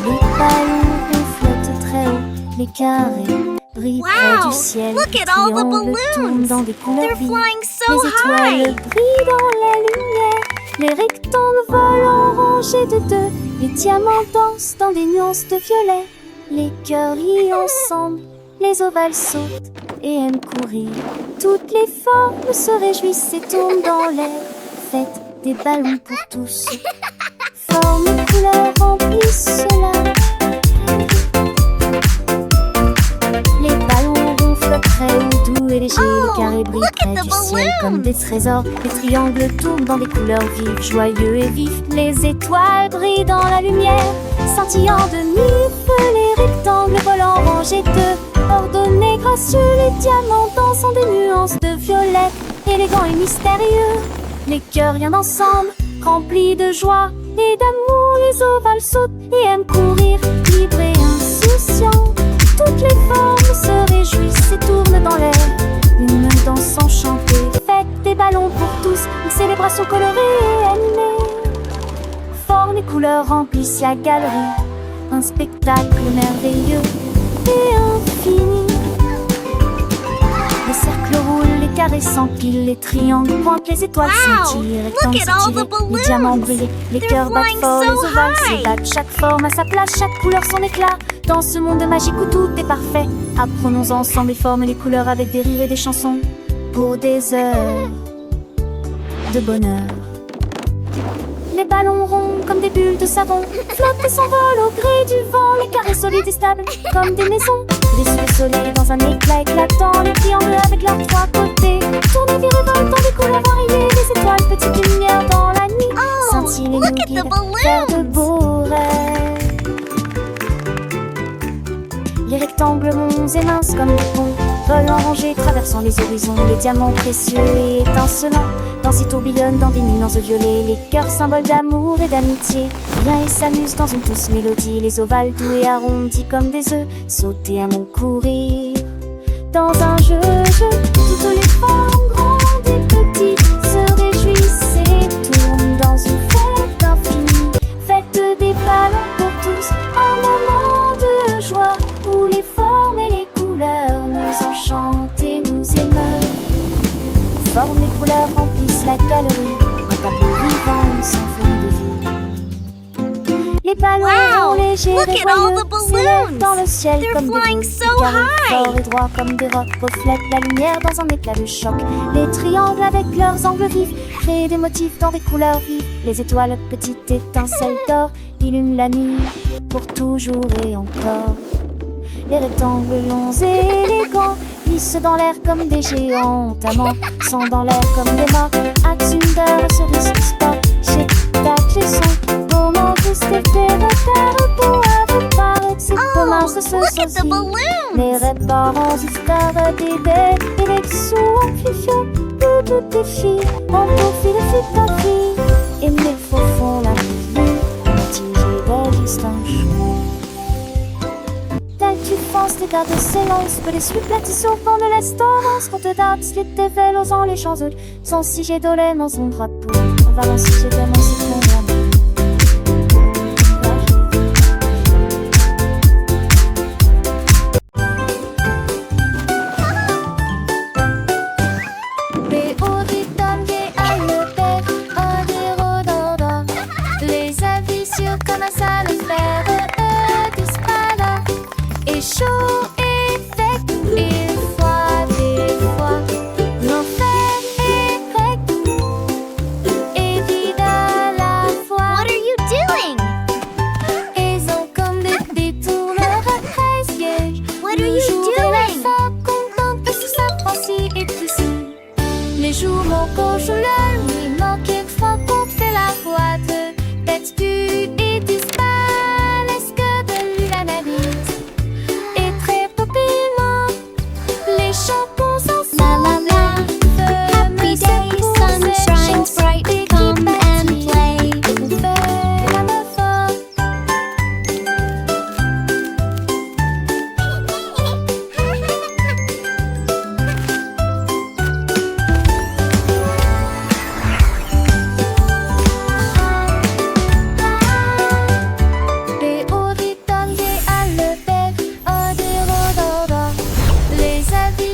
Les ballons flottent très haut, les carrés brillent près du ciel. Look at all the Triangles tournent balloons. dans des couleurs They're vives. flying so Les étoiles high. brillent dans la lumière. Les rectangles volent en rangées de deux. Les diamants dansent dans des nuances de violet. Les cœurs rient ensemble. Les ovales sautent et aiment courir. Toutes les formes se réjouissent et tournent dans l'air. Faites des ballons pour tous. Formes et couleurs remplissent cela. Les ballons ronflent très haut, doux et légers. Les carrés brillent look at près the du ciel comme des trésors. Les triangles tournent dans des couleurs vives, joyeux et vifs. Les étoiles brillent dans la lumière, scintillant de mille feux. Les rectangles volent en rangées de ordonnés, gracieux. Les diamants dansent en des nuances de violet, élégants et mystérieux. Les cœurs viennent ensemble, remplis de joie et d'amour. Les ovales sautent et aiment courir, libres et insouciants. Toutes les formes se réjouissent et tournent dans l'air. Une danse enchantée, faites des ballons pour tous. Une célébration colorée et animée. Formes et couleurs remplissent la galerie. Un spectacle merveilleux et infini. Les cercles roulent, les carrés s'empilent, les triangles pointent, les étoiles scintillent, les rectangles look at all the s'étirent, les diamants brillent, les They're cœurs battent flying fort, so les ovales high. s'ébattent, chaque forme à sa place, chaque couleur son éclat. Dans ce monde magique où tout est parfait, apprenons ensemble les formes et les couleurs avec des rires et des chansons pour des heures de bonheur. Les ballons ronds comme des bulles de savon flottent et s'envolent au gré du vent. Les carrés solides et stables comme des maisons. Les yeux soleil dans un éclat éclatant. Les triangles avec leurs trois côtés tournent et virevoltent dans des couleurs variées. Les étoiles, petites lumières dans la nuit, scintillent et nous look at the guident balloons. vers de beaux rêves. Les rectangles monts et minces comme des ponts volent en rangées, traversant les horizons. Les diamants précieux et étincelants dansent et tourbillonnent dans des nuances de violet. Les cœurs symboles d'amour et d'amitié viennent et s'amusent dans une douce mélodie. Les ovales doux et arrondis comme des œufs sautent et aiment courir dans un jeu. Toutes les formes grandes et petites se réjouissent et tournent dans une fête infinie. Faites des ballons pour tous, un moment de joie où les formes et les couleurs nous enchantent et nous émeuvent. Formes et couleurs remplissent la galerie, un tableau vivant, une symphonie de vie. Les ballons Wow, légers look et at all joyeux the s'élèvent balloons. dans le ciel They're comme des flying boules. so Les carrés high. forts et droits comme des rocs reflètent la lumière dans un éclat de choc. Les triangles avec leurs angles vifs créent des motifs dans des couleurs vives. Les étoiles, petites étincelles d'or, illuminent la nuit pour toujours et encore. Les rectangles longs et élégants glissent dans l'air comme des géants. Amants sont dans l'air comme des morts. Axunder, cerise, sport, chez tac, chez son. Moment juste effet repère pour avec par c'est comment ce se Look at the sosie. balloons. Les réparants histoires des bêtes et les sous amplifiés. Toutes les filles en profil de ta fille. Et mes faux font la vie, mitigée de distance. Tu penses des gars de silence, que les suites au fond de l'estorance. Quand te date, slip tes vélos en les champs sans si j'ai dolé dans son drapeau. On va lancer chez tellement c'est ton amour. Les avis sur comment ça le faire, disparate. Et chaud et sec, et froid des fois. L'enfer est grec et vide à la fois. What are you doing? Ils ont comme des détourneurs à 13 pièges. What are you doing? Content que tout ça franci et tout si. Les jours manquent, je le nuit manque, il faut qu'on fait la boîte. Tête tu et disparaît, est-ce que de lui l'analyse? Et très populaire, les chansons sont la la la. Happy day, sun shines bright, come and play.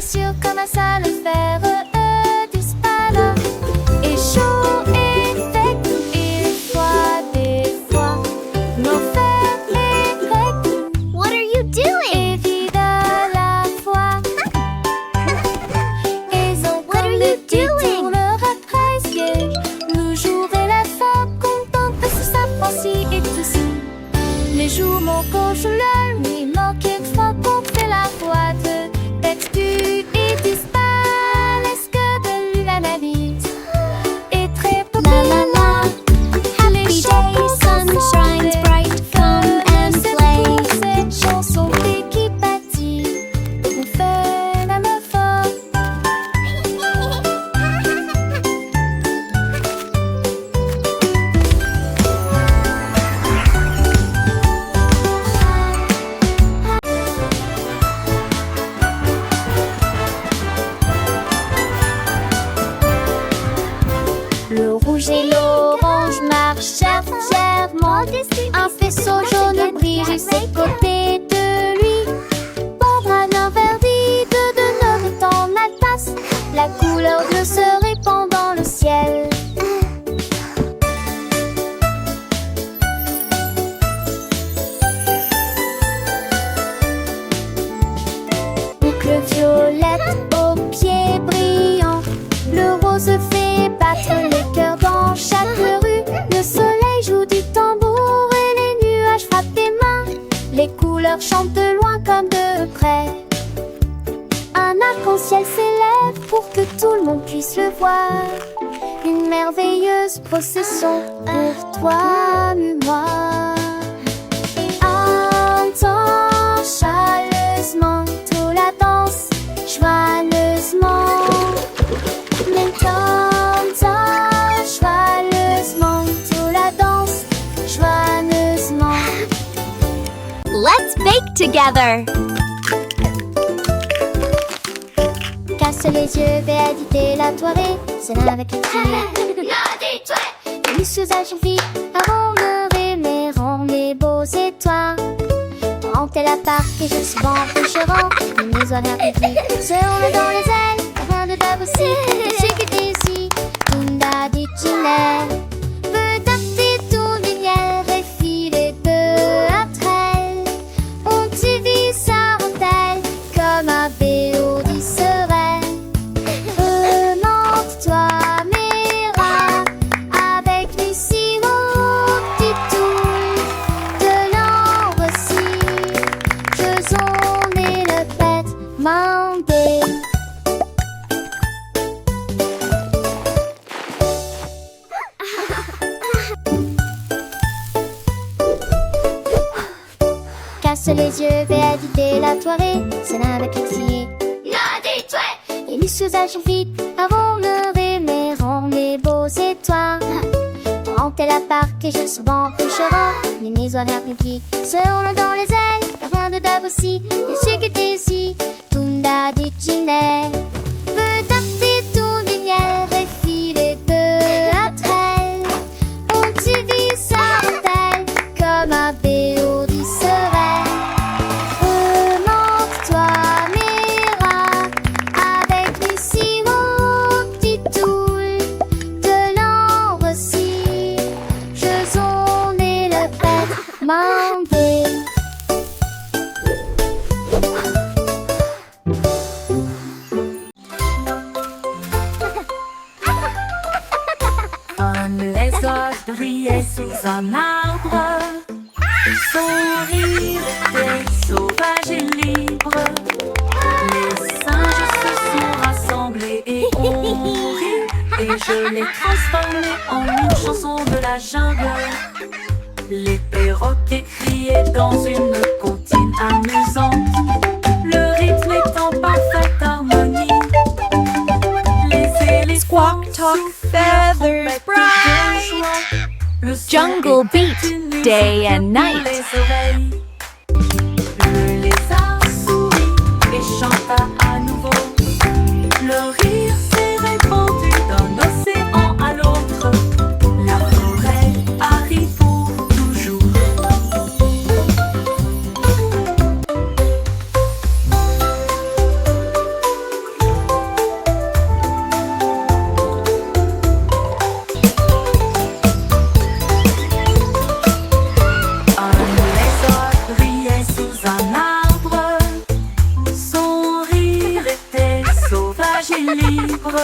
sûr comme un seul fer du spada. Et chaud et sec, et froid des fois. Nos fers et grecs. What are you doing? Et vide à la fois. Et What are you doing? Le jour et la fin contemplent sous sa pensée et tout ça. Les jours manquent je la nuit manque et fois qu'on fait la boîte. Textu et disparaît. Est-ce que de l'analyse est très peu La la la. Happy day, sun shines bright. Come and play. Cette chanson qui bâtit, on fait un effort. Le rouge et l'orange marchèrent fièrement. Un faisceau jaune brille juste à côté de lui. Bon bras verdi de notre dans la tasse. La couleur bleue se répand dans le ciel. Boucle violette aux pieds brillants. Le rose fait battre les cœurs dans chaque rue. Le soleil joue du tambour et les nuages frappent des mains. Les couleurs chantent de loin comme de près. Un arc-en-ciel s'élève pour que tout le monde puisse le voir. Une merveilleuse procession pour toi et moi. Entends chaleureusement toute la danse, joyeusement. Mais t'entends joyeusement toute la danse, joyeusement. Let's bake together. Casse les yeux, béatité la soirée, c'est là avec les les sous vite avant de révéler les beaux étoiles. Rentez la part et je suis bon coucherant. Les horaires publics seront dans les ailes. Rien de dab aussi, je sais que t'es ici. Tunda dit Ginelle. Peut-être tout lumière et filet de après. On t'y vit sa rentelle comme un béo serait. Remonte-toi, Mira, avec les sirops du tout de l'ambre aussi. Faisons les le bête mandé. Casse les yeux, béatité la soirée, c'est là avec les filles. Et les sous-âges vite avant le révéleront les beaux étoiles. Rentez la part et je suis bon couchera. Les horaires publics seront dans les ailes. Rien de dab aussi, je sais que t'es ici. Tunda dit Ginelle. Peut-être tout lumière et filet de la trelle. On t'y vit sa rentelle comme un béo du serait. Remonte-toi, Mira, avec les sirops du toul de l'ambre aussi. Faisons les le bête mandé. On laisse briller sous un arbre. Sourire des sauvages et libres. Les singes se sont rassemblés et ont ri. Et je l'ai transformé en une chanson de la jungle. Les perroquets criaient dans une comptine amusante. Le rythme est en parfaite harmonie. Les éléphants Squawk, talk, feathers bright. Le Jungle beat, day and night. Le lézard sourit et chanta à nouveau. Le rire s'est répandu d'un océan à l'autre. La forêt arrive pour toujours. libre.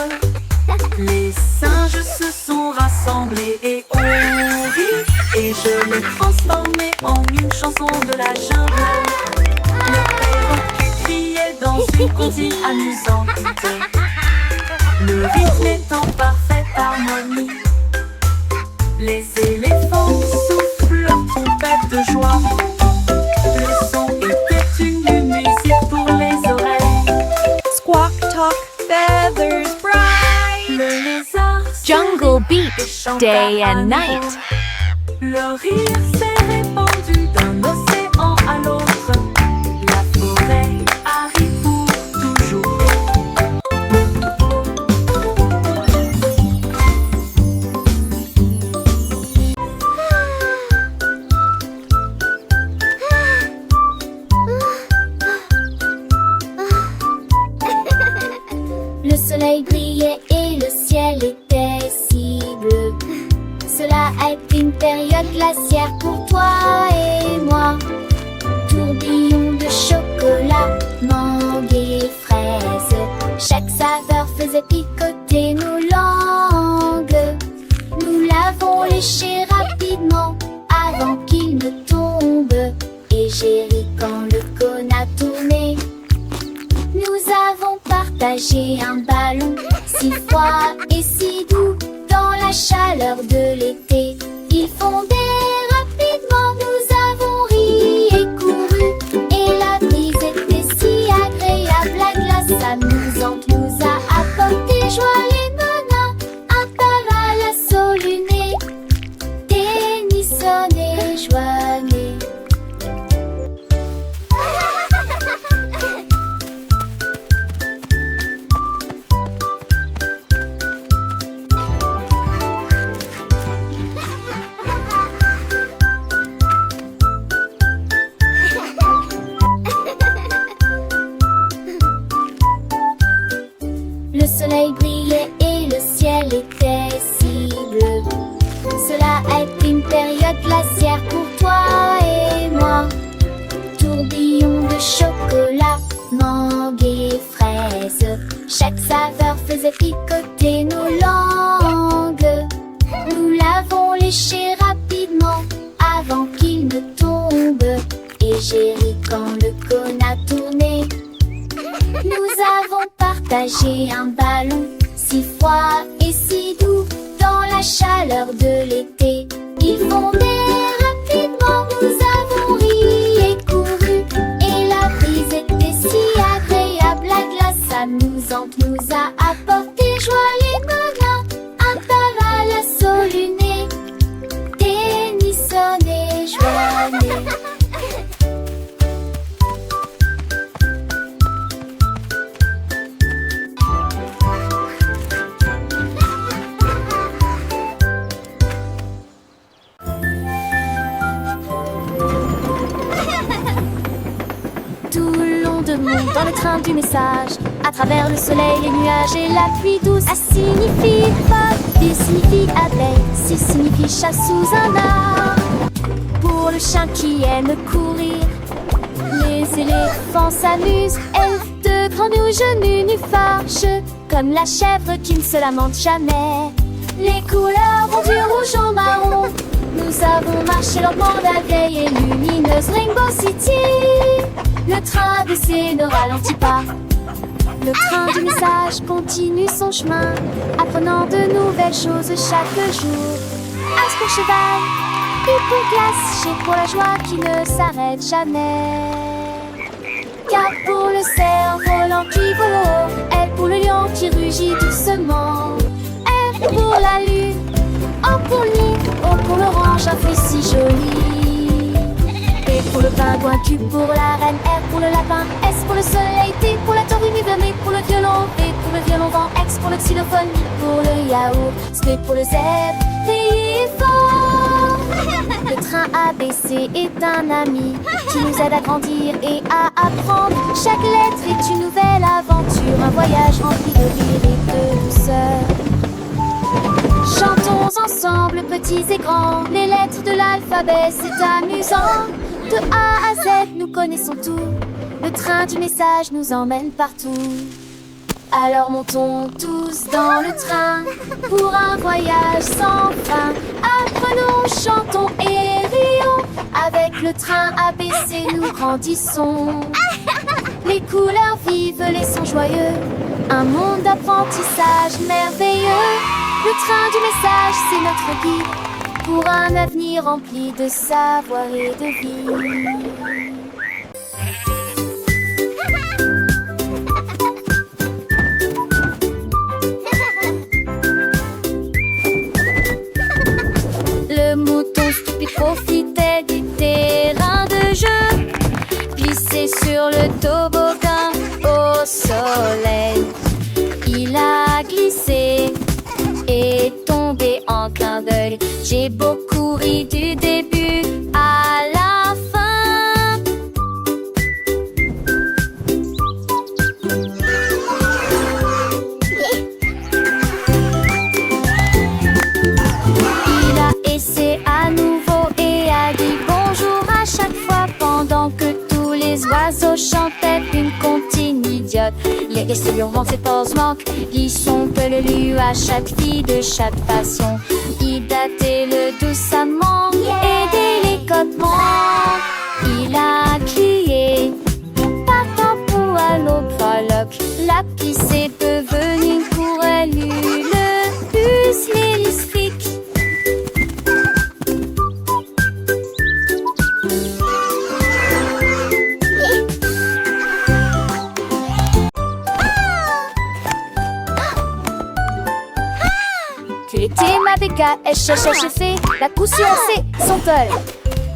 Les singes se sont rassemblés et ont ri. Et je l'ai transformé en une chanson de la jungle. Le perroquet criait dans une comptine amusante. Le rythme est en parfaite harmonie. Les éléphants soufflent leur trompette de joie. Le son était une musique pour les oreilles. Squawk, talk, feathers bright. Le lézard Jungle beat, chanta day à and nouveau. night. Le rire s'est répandu d'un océan à l'autre. La forêt a ri pour toujours. Le soleil brillait et le ciel était si bleu. Cela a été une période glaciaire pour toi et moi. Tourbillon de chocolat, mangue et fraises. Chaque saveur faisait picoter nos langues. Nous l'avons léché rapidement avant qu'il ne tombe. Et j'ai ri quand le cône a tourné. Nous avons partagé un ballon si froid et si doux dans la chaleur de l'été. Il fondait rapidement, nous avons ri et couru. Et la brise était si agréable, la glace amusante nous a apporté joie et bonheur. Un tabac à soluné, Tennyson et Joannée. Le soleil brillait et le ciel était si bleu. Cela a été une période glaciaire pour toi et moi. Tourbillon de chocolat, mangue et fraises. Chaque saveur faisait picoter nos langues. Nous l'avons léché rapidement avant qu'il ne tombe. Et j'ai ri quand le cône a tourné. Nous avons partagé un ballon si froid et si doux dans la chaleur de l'été. Il fondait rapidement, nous avons ri et couru. Et la brise était si agréable, la glace amusante nous a apporté joie et bonheur. Un tabac à soluné, Tennyson et Joannée. Tout le long de monde dans le train du message, à travers le soleil, les nuages et la pluie douce. A signifie pas, B signifie abeille, C signifie chat sous un arbre. Pour le chien qui aime courir, les éléphants s'amusent. Elfe de grands rouges nénuphars, comme la chèvre qui ne se lamente jamais. Les couleurs vont du rouge au marron. Nous avons marché lentement la vieille et lumineuse Rainbow City. Le train d'essai ne ralentit pas. Le train du message continue son chemin, apprenant de nouvelles choses chaque jour. As pour cheval, U pour glace, G pour la joie qui ne s'arrête jamais. K pour le cerf-volant qui vole haut, L pour le lion qui rugit doucement. R pour la lune, O pour le nid, O pour l'orange, un fruit si joli. P pour le pingouin, Q pour la reine, R pour le lapin, S pour le soleil, T pour la tortue, M pour le violon, V pour le violon vent, X pour le xylophone, I pour le yaourt, S pour le zèbre, T fort. Le train ABC est un ami qui nous aide à grandir et à apprendre. Chaque lettre est une nouvelle aventure, un voyage rempli de rire et de douceur. Chantons ensemble, petits et grands, les lettres de l'alphabet, c'est amusant. De A à Z, nous connaissons tout. Le train du message nous emmène partout. Alors montons tous dans le train pour un voyage sans fin. Apprenons, chantons et rions. Avec le train ABC, nous grandissons. Les couleurs vives, les sons joyeux. Un monde d'apprentissage merveilleux. Le train du message, c'est notre guide pour un avenir rempli de savoir et de vie. Le mouton stupide profitait du terrain de jeu, glissé sur le toboggan au soleil. Il a glissé et tombé en clin d'œil. J'ai beaucoup ri du début à la fin. Il a essayé à nouveau et a dit bonjour à chaque fois pendant que tous les oiseaux chantaient une comptine idiote. Les questions vont ses pauses manquent, glissons peu le lu à chaque fille de chaque façon. Il datait le doucement et délicatement. Il a crié partant pour à l'autre frolic. La pisse est devenue pour elle le plus lyrique. Tu étais ma béca, fait la couture c'est son tol.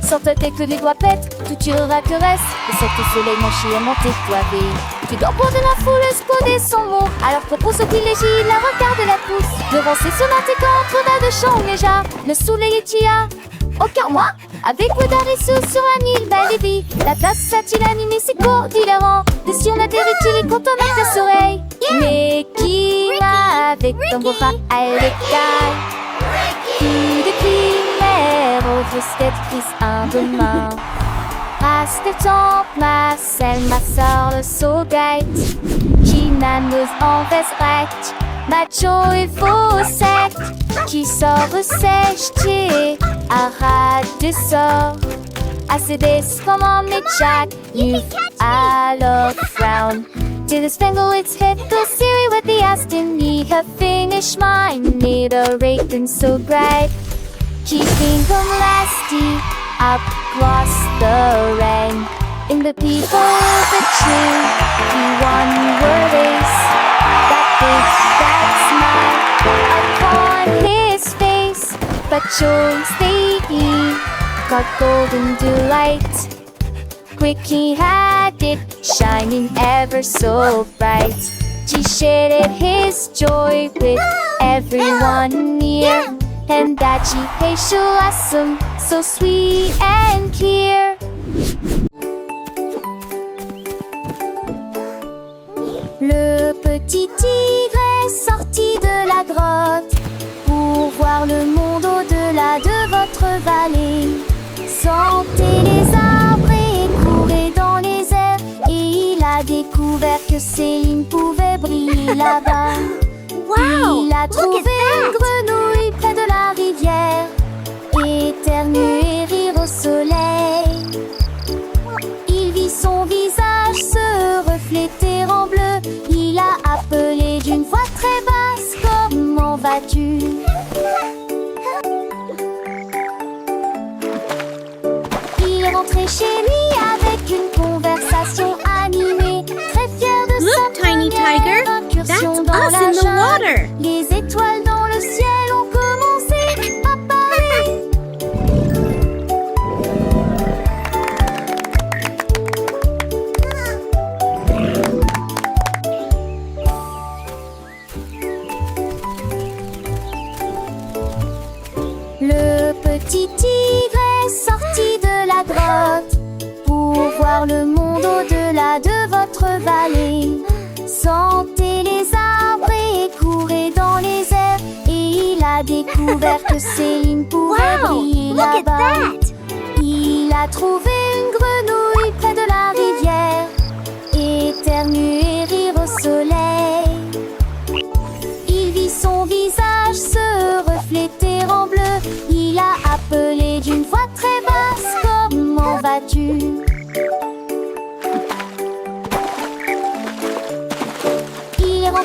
Sans te que les doigts pètent, tout tu la caresse. Et cette soleil mon chien monté toivé. Tu dors pour de la foule, spoder son mot. Alors propose au privilégie, la regarde la pousse. Devant ses sonates et contre de chant déjà. Le soleil est tia. Aucun moi, avec Wodarisou sur un île belle et vie. La tasse a-t-il animé ses cours différents. Et si on a des rituels quand on a tes oreilles. Mais qui va avec ton beau bras à l'écaille. Qui de primaire au fusquette prise un demain. Passe le temps, ma selle, ma sœur, le saugate. Qui n'annonce en veste macho et faux sec. Qui sort sèche, arrête de sort. Assez des comment mais Jack, you alors frown. To the spangle its hit the Siri with the Aston. Need have finished mine, need a rating so bright. Keeping them lasty across the rain. In the people of the tree, he one word is that big, that smile upon his face. But Jones they got golden delight. Quick he had it, shining ever so bright. He shared his joy with everyone near. And that she patient awesome, so sweet and clear. Le petit tigre est sorti de la grotte pour voir le monde au-delà de votre vallée. Sentez les arbres et courez dans les airs. Et il a découvert que Céline pouvait briller là-bas. Wow! Il a trouvé une grenouille près de la rivière, éternuer et rire au soleil. Il vit son visage se refléter en bleu. Il a appelé d'une voix très basse, comment vas-tu? Il est rentré chez lui avec une conversation animée, très fier de sa Look, Tiny Tiger, incursion that's dans us la in the jungle. water. Les étoiles dans le ciel ont commencé à parler. Le petit tigre est sorti de la grotte pour voir le monde au-delà de votre vallée. Sentez les arbres et courez dans les airs. Et il a découvert que Céline pouvait briller Look at là-bas. that! Il a trouvé une grenouille près de la rivière, éternuer et rire au soleil.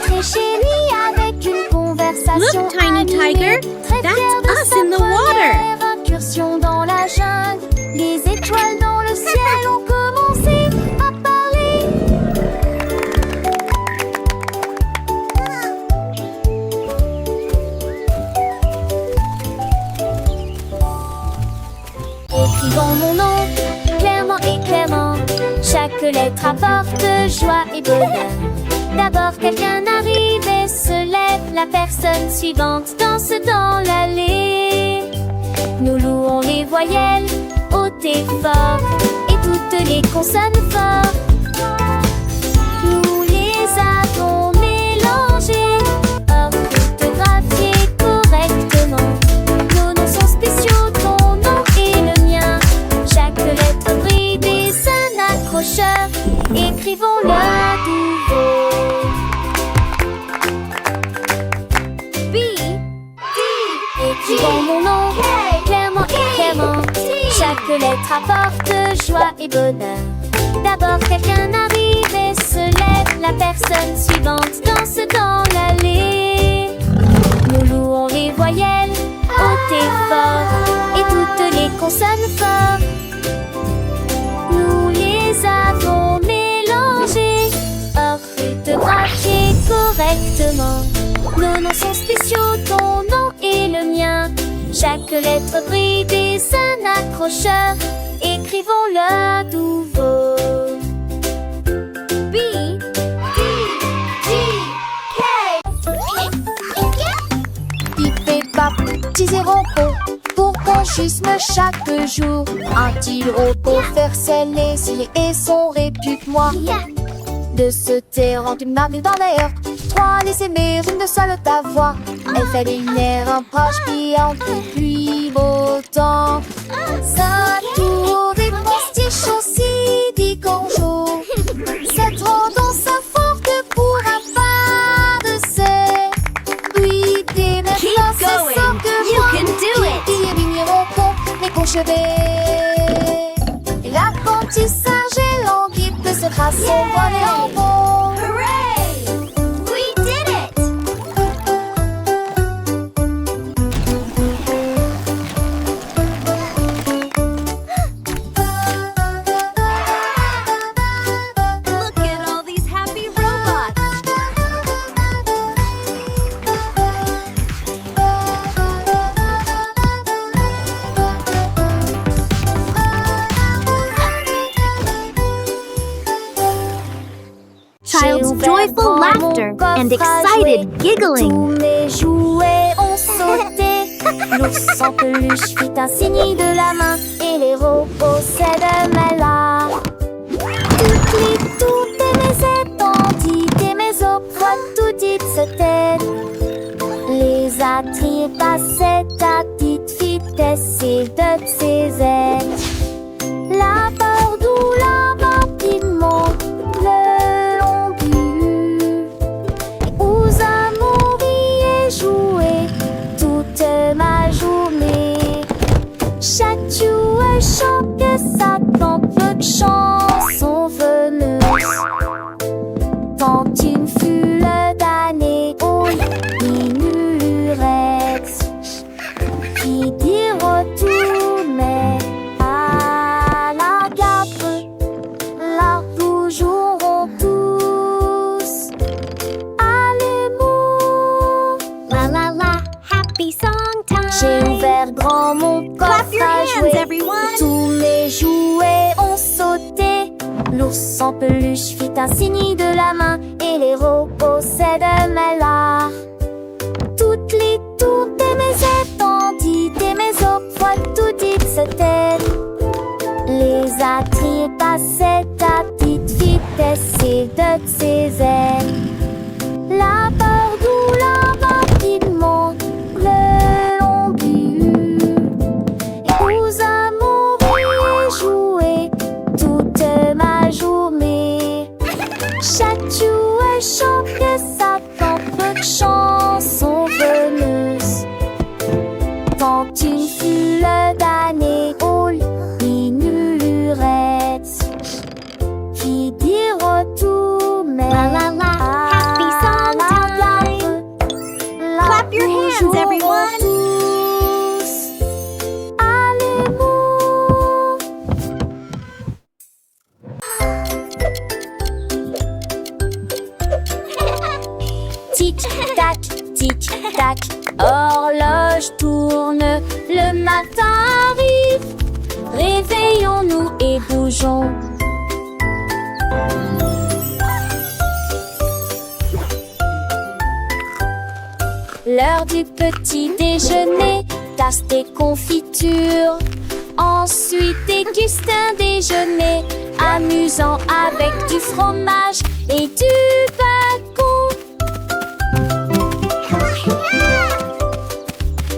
rentrer chez lui avec une conversation Look, Tiny animée. Tiger, Très that's fier de us sa in the water. première incursion dans la jungle. Les étoiles dans le ciel ont commencé à parler. Écrivons mon nom, clairement et clairement. Chaque lettre apporte joie et bonheur. D'abord quelqu'un arrive et se lève. La personne suivante danse dans l'allée. Nous louons les voyelles hautes et fortes et toutes les consonnes fortes. Nous les avons mélangées, orthographiées correctement. Nos noms sont spéciaux, ton nom et le mien. Chaque lettre brille des un accrocheur. Écrivons-le à nouveau. B, D. Écrivons mon nom, clairement et clairement. Chaque lettre apporte joie et bonheur. D'abord quelqu'un arrive et se lève. La personne suivante danse dans l'allée. Nous louons les voyelles hautes et fortes et toutes les consonnes fortes. Nous les avons mélangées, orthographiées correctement. Nos noms sont spéciaux, ton nom et le mien. Chaque lettre brille des un accrocheur. Écrivons-le à nouveau. B, D, G, K. Pip et pap, petits et robots, pour qu'on jusme chaque jour. Un-t-il robot faire sceller et son répute-moi. De se taire en une marque dans l'air. Trois, les aimer, une de seule ta voix. Elle fait des nerfs, un proche pliant depuis beau temps. Sa tour des postiches aussi dit bonjour. Cette tendance forte pourra pas de ses. Oui, des nerfs dans ses going. sorts que You moi. can do it. Qui éliminer les conchevés. L'apprentissage et l'anguille de ce sera son bon et en bon. Hooray! We did it! Look at all these happy robots. Child's joyful laughter and excited giggling. Tous mes jouets ont sauté. L'ours en peluche fit un signe de la main et les robots s'aimaient là. Toutes et mes étendues et mes opres, tout dites se têtent. Les attraits passaient à petite vitesse et de ses ailes. La peur d'où la rapidement le long but. Et aux amours et jouer toute ma journée. Chaque jouet chantait sa propre chanson veneuse. Tant une fut le damné au minurette. Qui dit retournait à la gare. Là nous jouerons tous à l'amour. La la la, happy song time! J'ai ouvert grand mon coffre Clap your à hands, jouer. everyone. Tous mes jouets ont sauté. L'ours en peluche fit un signe de la main et les robots s'aimaient là. Toutes les tours de mes étendues et mes opres, tout dites se têtent. Les attraits passaient à petite vitesse et de ses ailes. La peur d'où la rapidement le long but. Et aux amours et jouer toute ma journée. Chaque jouet chantait sa propre chanson veneuse. Tant une fut le damné au minurette. Qui dit retournait La la la, happy song à la Tic-tac, tic-tac, horloge tourne, le matin arrive. Réveillons-nous et bougeons. L'heure du petit déjeuner, tasse des confitures. Ensuite déguste un déjeuner amusant avec du fromage et du bacon.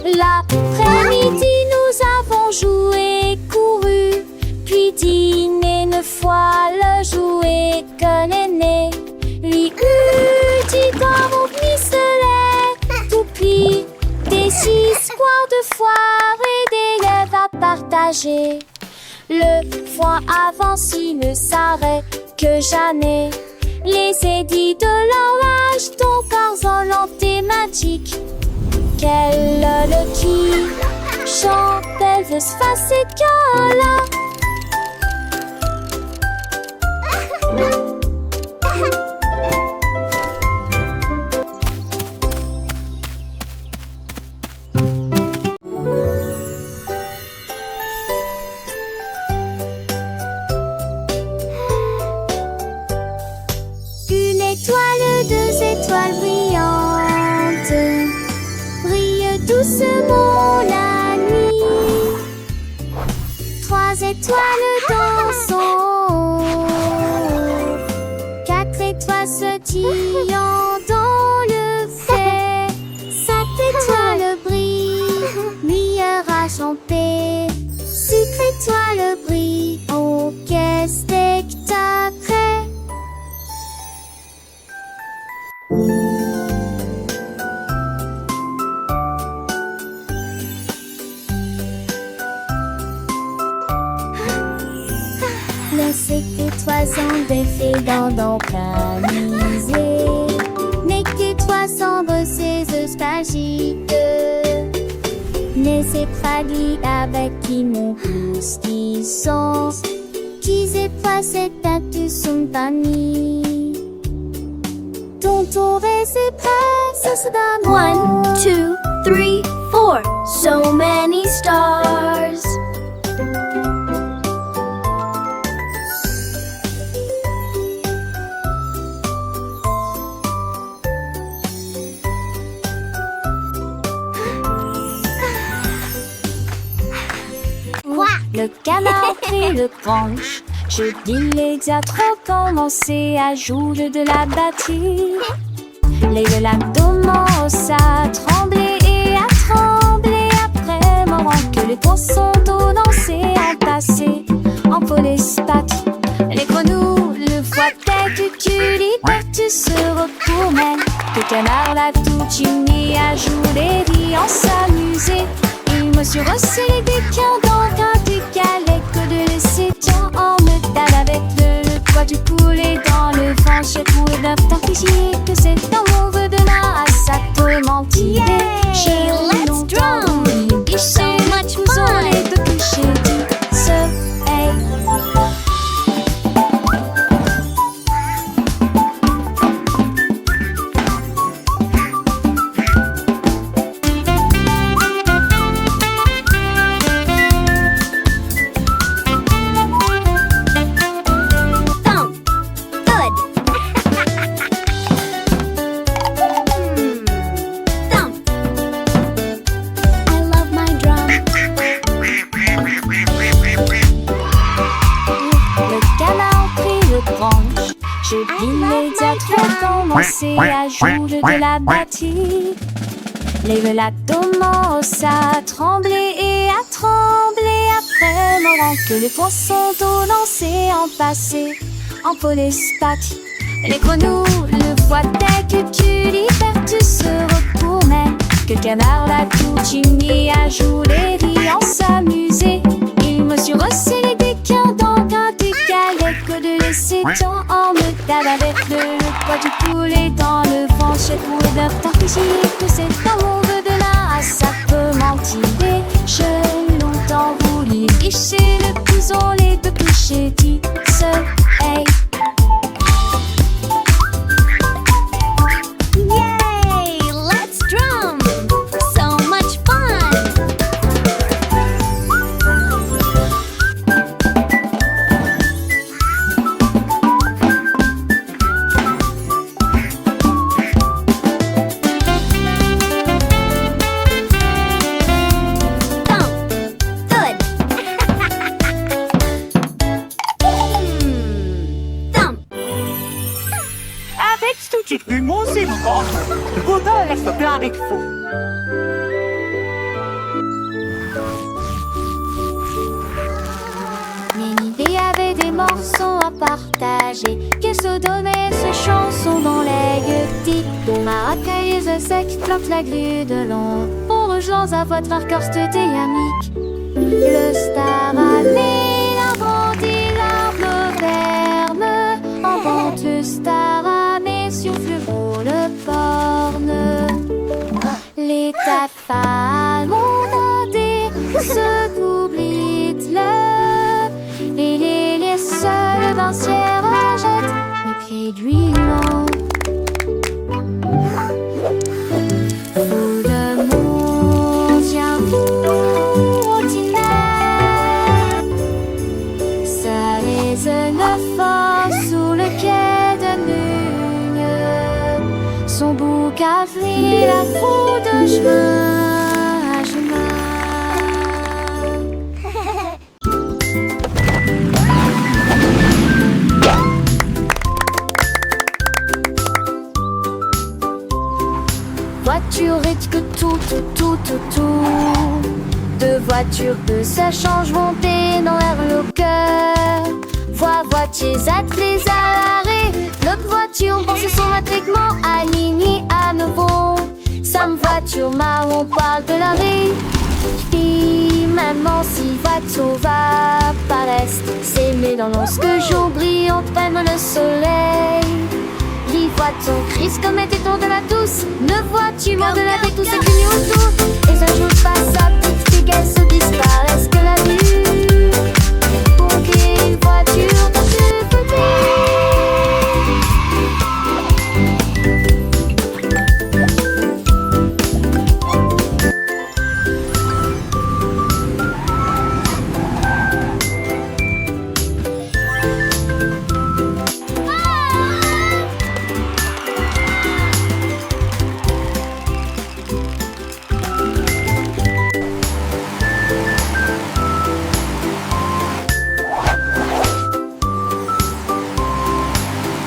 L'après-midi, nous avons joué, couru, puis dîné 9 fois le jouet que l'aîné lui eut dit dans mon pistolet. Toupie, des histoires de foire et des rêves à partager. Le foin avance, il ne s'arrête que jamais. Les édits de l'orage, ton corps lent magique. Quelle le qui chante, elle veut se passer de là. Une étoile, 2 étoiles brillantes brille doucement la nuit. 3 étoiles dans son haut, 4 étoiles sautillant dans le fait. 5 étoiles brillent, lueur argentée. 6 étoiles brillent, oh quel spectacle! Les 7 étoiles sont défaites dans camisé. N'est que 3 sombres, ces nostalgiques. Les étoiles avec qui mon pouce qui sont. Qui étoiles, c'est un tout son famille. Ton tour est c'est prêt, ça se donne. 1, 2, 3, 4. So many stars. Le canard prit le branche. Je dis les diatres ont commencé à jouer de la batterie. Les l'abdomen à trembler et à trembler après moment que les poissons d'eau dansaient entassés en polyspath. Les grenouilles, le foie tête, tu libertes se retournent. Le canard l'a tout uni à jouer et en s'amuser. Il me suis resserré des pions dans un du galet que de laisser tiens en métal avec le poids du poulet dans le ventre pour d'artificier que c'est un mauvais de là à sa tourmentille. Yay! Let's drum! It's so much fun! Les deux clichés du soleil. Thump! Good! Thump! I love my drum. Le canard prit le branche. Je dis les diatres ont commencé à jouer de la batterie. Les l'abdomen à trembler et à trembler après moment que les poissons d'eau lançaient en passé en polyspath. Les grenouilles, le foie tête, tu libertes se retournent. Que le canard l'a tout uni à jouer et en s'amuser. Il me suis resserré des pions dans un du galet que de laisser tant en métal avec le poids du poulet dans le ventre pour d'artificier que c'est un mauvais de là à sa mentir. J'ai longtemps voulu licher le couson, les deux clichés du soleil. Yay! Rudolph plein avec fou. Ménidée avait des morceaux à partager, qu'elle se donnait ses chansons dans les gueutis. Maracaïs sec flotte la grue de long, pour rejoindre à votre arcorste théamique. Le star allait inventer l'arbre ferme, invente le star amé sur le porne. Les tafales montés se doublent et les seuls d'un ciel rachètent les pieds d'huilant. Fou de monde, tiens vous ordinaire, ça les neuf sous le quai de Nugne. Son bouc a pris la foule de chemin à chemin. Voiture et que tout. Deux voitures que ça change monter dans l'air le cœur. Voitiers attelés à l'arrêt. L'autre voiture pense son matriquement aligné à nouveau. Sam voiture marron parle de l'arrêt. Fille, maman, si voiture va paraître s'aimer dans lorsque jour brillante prenne le soleil. Les voitures crise comme était tour de la douce. Ne vois-tu moins de la vie tout ce qui nous autour. Et un jour passe sa petite fille qu'elle se disparaisse que la vue. Pour qu'une voiture dans ce côté.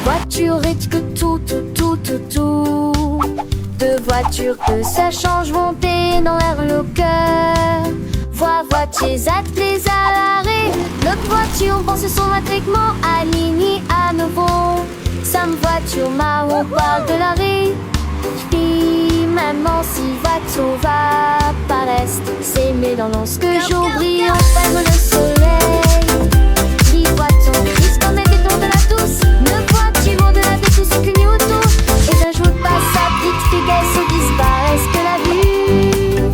Voiture et que tout. Deux voitures que ça change monter dans l'air le cœur. Voitiers attelés à l'arrêt. L'autre voiture pense son matriquement aligné à nouveau. Sam voiture marron parle de l'arrêt. Fille, maman, si voiture va paraître s'aimer dans lorsque jour brille enfin le soleil. Les voitures crise comme était tour de la douce. Ne vois-tu moins de la vie tout ce que nous autour. Et un jour passe sa petite fille qu'elle se disparaisse que la vue.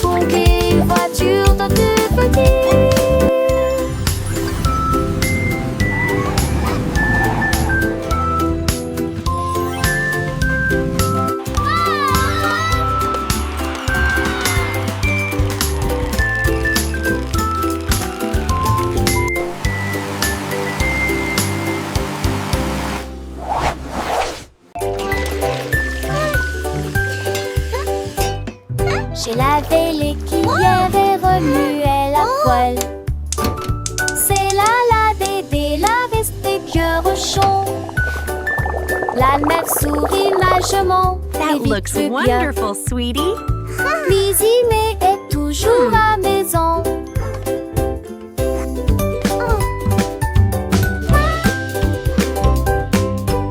Pour qu'une voiture dans deux petits. J'ai lavé les qui avait remué la poêle. C'est la Dédé, la veste des vieux rochons. La mère sourit lâchement. That looks wonderful, sweetie. Cuisiner est toujours à maison.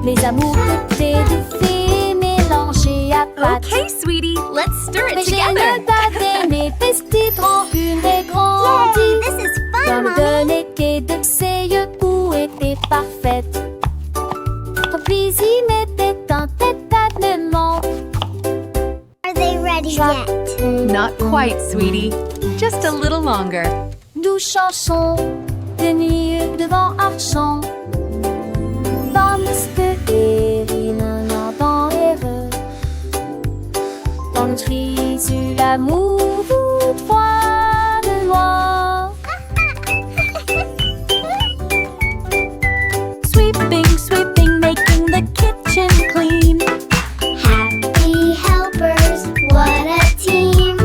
Les amours côtés de fées mélangés à pâte. Okay, sweetie, let's stir Mais it j'ai together. le dadé, mes petits une et grandie. This is fun, Comme Mommy. de l'été de ses yeux où était parfaite. Ton plaisir m'était un tête-à-tête-ment. Are they ready yet? Not quite, sweetie. Just a little longer. Douce chanson de nuit devant Archant. Dans Mr. Erin, dans heureux. Dans le tri sur l'amour, froid de loin. Sweeping, making the kitchen clean. Happy helpers, what a team.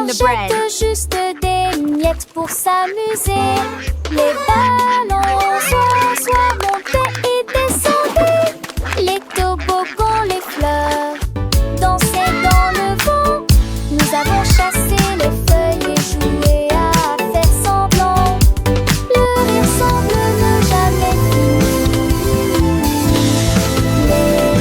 the bread. jette juste des miettes pour s'amuser. Les ballons soit montés et descendaient. Les toboggans, les fleurs dansaient dans le vent. Nous avons chassé les feuilles et joué à faire semblant. Le rire semble ne jamais finir. Les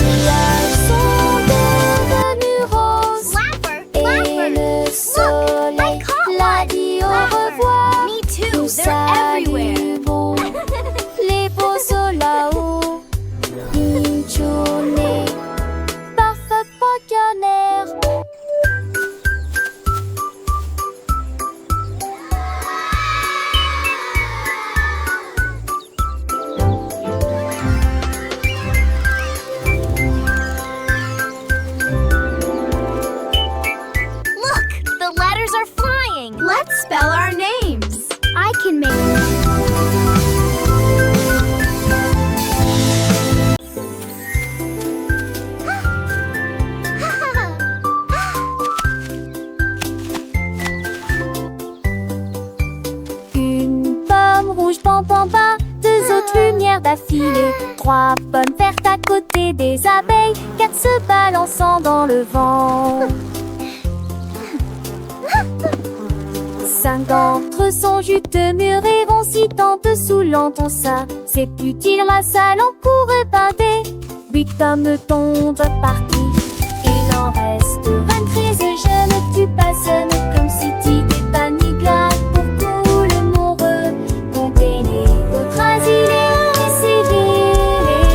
nuages sont devenus roses. Flapper, Et flapper. le soleil l'a dit au revoir. Me too. Nous They're everywhere. saluons les beaux là-haut. Une journée parfaite canard. Look, the letters are flying. Let's spell our names. I can make. Une pomme rouge, pam pam pam, deux autres lumières d'affilée, trois pommes vertes à côté des abeilles, quatre se balançant dans le vent. Cinq d'entre eux sont juteux, mûrs et roncis, tant dessous l'entend ça. C'est utile, la salle en cours et pâté. Huit hommes tombent partis, il en reste 23. Je ne tue pas, ce n'est comme si tu t'épanouis pour tout le monde. Comptez les autres asilés, essayez les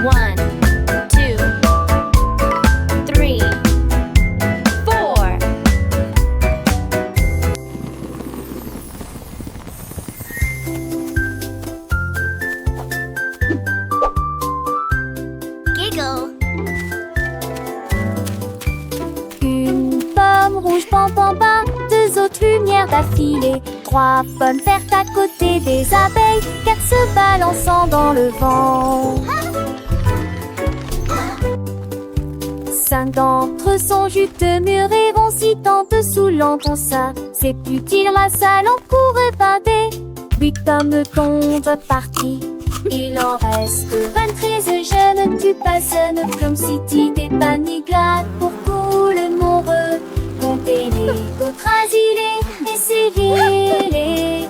1, 2, 3, 4. Giggle. Une pomme rouge, pam pam pam, deux autres lumières d'affilée, trois pommes vertes à côté des abeilles, quatre se balançant dans le vent. Cinq d'entre eux sont juteux, mûrs et roncis, tant dessous l'entend ça. C'est utile, la salle en cours et pâté. Huit hommes tombent partis, il en reste 23. Je ne tue pas, ce n'est comme si tu t'épanouis pour tout le monde. Comptez les autres asilés, essayez les